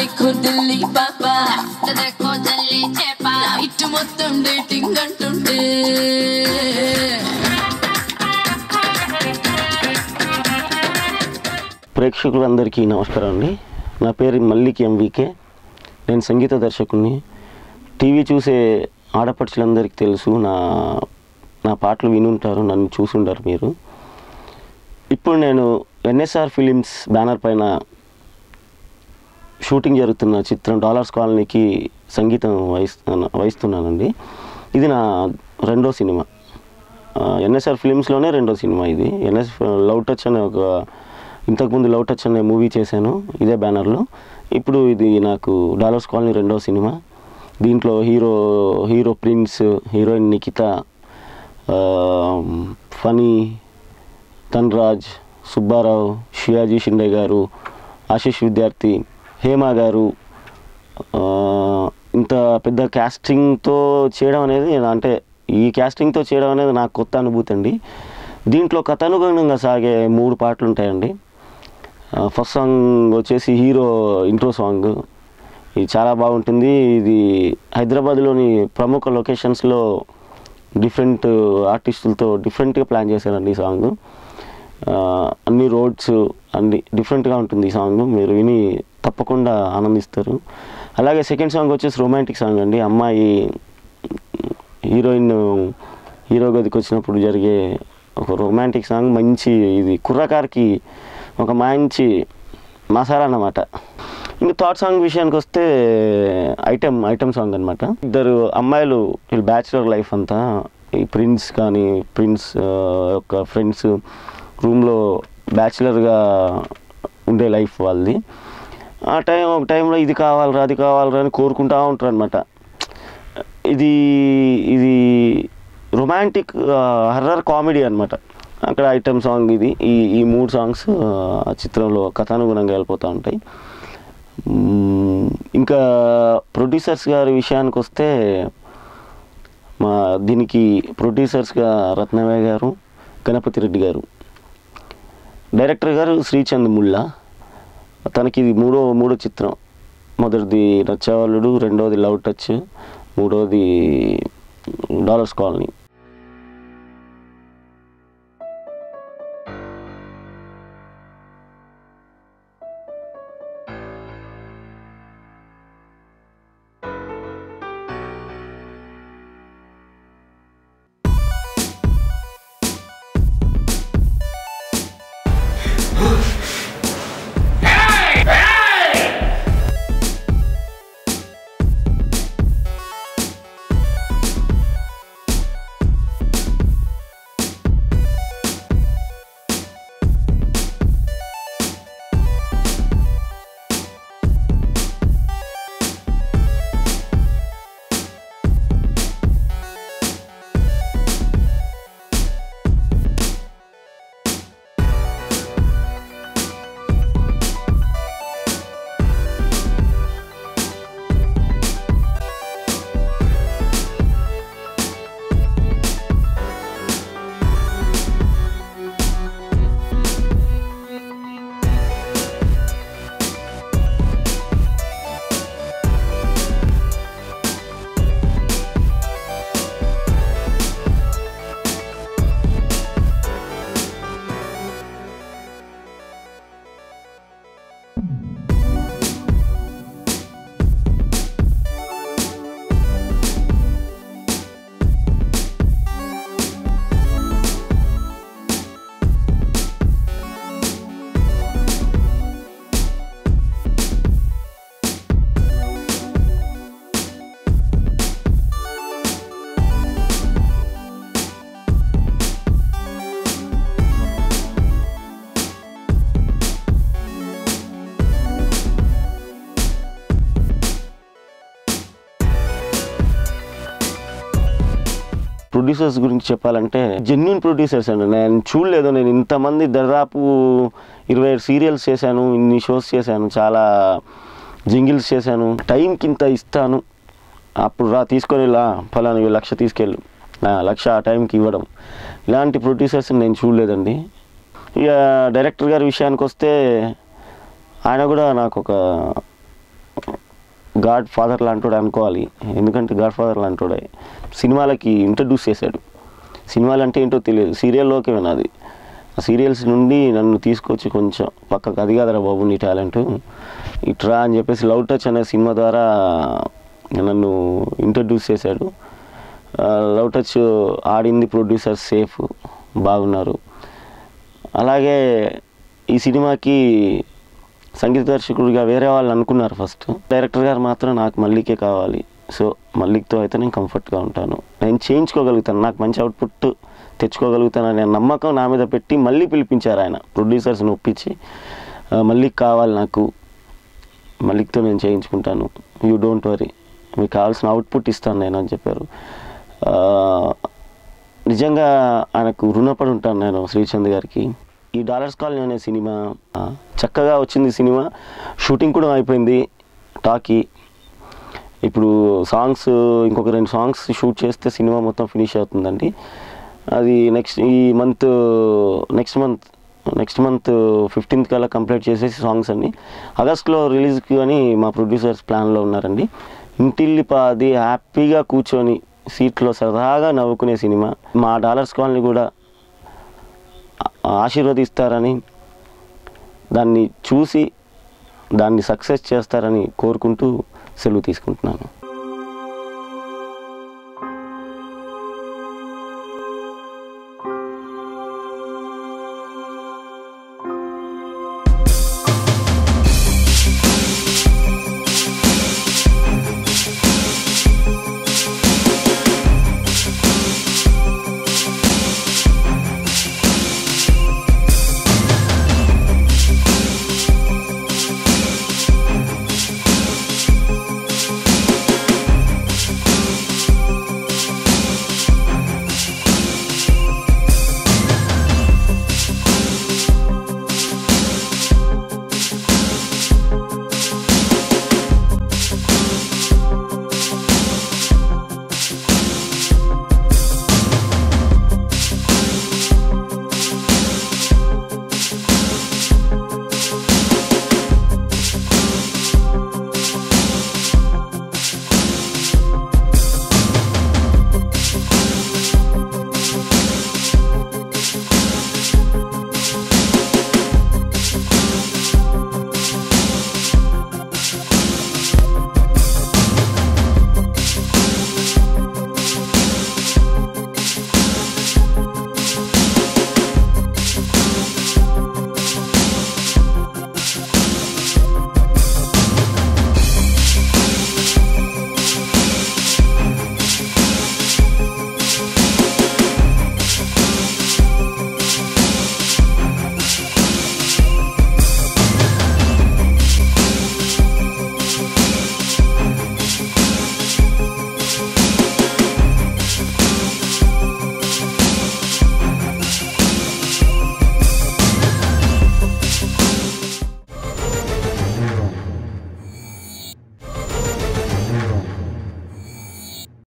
देखो दिल्ली पापा देखो जल्ली చేపా ఇటు మొత్తం డేటింగ్ అంటుంటే ప్రేక్షకులందరికీ నమస్కారం అండి. నా పేరు మల్లిక్ ఎంవికే. నేను సంగీత దర్శకుడిని. టీవీ చూసే ఆడపడుచులందరికీ తెలుసు, నా పాటలు వినుంటారు, నన్ను చూసుంటారు మీరు. ఇప్పుడు నేను ఎన్ఎస్ఆర్ ఫిలిమ్స్ బ్యానర్ పైన షూటింగ్ జరుగుతున్న చిత్రం డాలర్స్ కాలనీకి సంగీతం వహిస్తున్నానండి. ఇది నా రెండో సినిమా. ఎన్ఎస్ఆర్ ఫిలిమ్స్లోనే రెండో సినిమా ఇది. లవ్ టచ్ అనే ఇంతకుముందు లవ్ టచ్ అనే మూవీ చేశాను ఇదే బ్యానర్లో. ఇప్పుడు ఇది నాకు డాలర్స్ కాలనీ రెండో సినిమా. దీంట్లో hero prince, heroine Nikhita, Phani, Dhanraj, Subbarao, Shiyaji Shinde garu, Ashish విద్యార్థి, హేమ గారు, ఇంత పెద్ద క్యాస్టింగ్తో చేయడం అనేది, అంటే ఈ క్యాస్టింగ్తో చేయడం అనేది నాకు కొత్త అనుభూతి అండి. దీంట్లో కథానుగుణంగా సాగే 3 పాటలు ఉంటాయండి. ఫస్ట్ సాంగ్ వచ్చేసి హీరో ఇంట్రో సాంగ్. ఇది చాలా బాగుంటుంది. ఇది హైదరాబాద్లోని ప్రముఖ లొకేషన్స్లో డిఫరెంట్ ఆర్టిస్టులతో డిఫరెంట్గా ప్లాన్ చేశారండి ఈ సాంగ్. అన్ని రోడ్స్ అన్ని డిఫరెంట్గా ఉంటుంది ఈ సాంగ్. మీరు విని తప్పకుండా ఆనందిస్తారు. అలాగే సెకండ్ సాంగ్ వచ్చేసి రొమాంటిక్ సాంగ్ అండి. అమ్మాయి హీరోయిన్ హీరో గదికి వచ్చినప్పుడు జరిగే ఒక రొమాంటిక్ సాంగ్. మంచి ఇది కుర్రకార్కి ఒక మంచి మసాలా అన్నమాట. ఇంకా థర్డ్ సాంగ్ విషయానికి వస్తే ఐటమ్ సాంగ్ అనమాట. 2 అమ్మాయిలు వీళ్ళు బ్యాచులర్ లైఫ్ అంతా, ఈ ప్రిన్స్ యొక్క ఫ్రెండ్స్ రూమ్లో బ్యాచులర్గా ఉండే లైఫ్ వాళ్ళది. ఒక టైంలో ఇది కావాలరా అది కావాలరా అని కోరుకుంటూ ఉంటారు అనమాట. ఇది రొమాంటిక్ హర్రర్ కామెడీ అనమాట. అక్కడ ఐటమ్ సాంగ్ ఇది. ఈ 3 సాంగ్స్ ఆ చిత్రంలో కథానుగుణంగా వెళ్ళిపోతూ ఉంటాయి. ఇంకా ప్రొడ్యూసర్స్ గారి విషయానికి వస్తే దీనికి ప్రొడ్యూసర్స్గా రత్నమయ్య గారు, గణపతి రెడ్డి గారు, డైరెక్టర్ గారు శ్రీచంద్ ముల్లా. తనకి ఇది మూడో చిత్రం. మొదటిది నచ్చేవాళ్ళుడు, రెండోది లవ్ టచ్, మూడోది డాలర్స్ కాలనీ. ప్రొడ్యూసర్స్ గురించి చెప్పాలంటే జెన్యూన్ ప్రొడ్యూసర్స్ అండి. నేను చూడలేదు, నేను ఇంతమంది దాదాపు 27 సీరియల్స్ చేశాను, ఇన్ని షోస్ చేశాను, చాలా జింగిల్స్ చేశాను. టైంకి ఇంత ఇస్తాను, అప్పుడు తీసుకొని ఫలానా 1,00,000 తీసుకెళ్ళు, 1,00,000 ఆ టైంకి ఇవ్వడం, ఇలాంటి ప్రొడ్యూసర్స్ నేను చూడలేదండి. ఇక డైరెక్టర్ గారి విషయానికి వస్తే ఆయన కూడా నాకు ఒక గాడ్ ఫాదర్ లాంటోడే అనుకోవాలి. ఎందుకంటే గాడ్ ఫాదర్ లాంటోడే సినిమాలకి ఇంట్రడ్యూస్ చేశాడు. సినిమాలు అంటే ఏంటో తెలియదు, సీరియల్లోకి వినాది. ఆ సీరియల్స్ నుండి నన్ను తీసుకొచ్చి కొంచెం పక్కకు, అది కాదరా బాబు నీ టాలెంట్ ఇట్రా అని చెప్పేసి లవ్ టచ్ అనే సినిమా ద్వారా నన్ను ఇంట్రడ్యూస్ చేశాడు. లవ్ టచ్ ఆడింది ప్రొడ్యూసర్ సేఫ్, బాగున్నారు. అలాగే ఈ సినిమాకి సంగీత దర్శకుడిగా వేరే వాళ్ళు అనుకున్నారు ఫస్ట్. డైరెక్టర్ గారు మాత్రం నాకు మల్లికే కావాలి, సో మల్లిక్తో అయితే నేను కంఫర్ట్గా ఉంటాను, నేను చేయించుకోగలుగుతాను, నాకు మంచి అవుట్పుట్ తెచ్చుకోగలుగుతాను అనే నమ్మకం నా మీద పెట్టి మళ్ళీ పిలిపించారు ఆయన. ప్రొడ్యూసర్స్ని ఒప్పించి మల్లిక్ కావాలి నాకు, మల్లిక్తో నేను చేయించుకుంటాను, యూ డోంట్ వరీ, మీకు కావాల్సిన అవుట్పుట్ ఇస్తాను నేను అని చెప్పారు. నిజంగా ఆయనకు రుణపడి ఉంటాను నేను శ్రీచంద్ గారికి. ఈ డాలర్స్ కాలనీ అనే సినిమా చక్కగా వచ్చింది. సినిమా షూటింగ్ కూడా అయిపోయింది టాకీ. ఇప్పుడు సాంగ్స్ ఇంకొక 2 సాంగ్స్ షూట్ చేస్తే సినిమా మొత్తం ఫినిష్ అవుతుందండి. అది నెక్స్ట్ మంత్ 15th కల్లా కంప్లీట్ చేసేసి సాంగ్స్ అన్ని ఆగస్ట్లో రిలీజ్కి అని మా ప్రొడ్యూసర్స్ ప్లాన్లో ఉన్నారండి. ఇంటిల్లిపాది హ్యాపీగా కూర్చొని సీట్లో సరదాగా నవ్వుకునే సినిమా. మా డాలర్స్ కాలనీ కూడా ఆశీర్వదిస్తారని, దాన్ని చూసి దాన్ని సక్సెస్ చేస్తారని కోరుకుంటూ సెలవు తీసుకుంటున్నాను.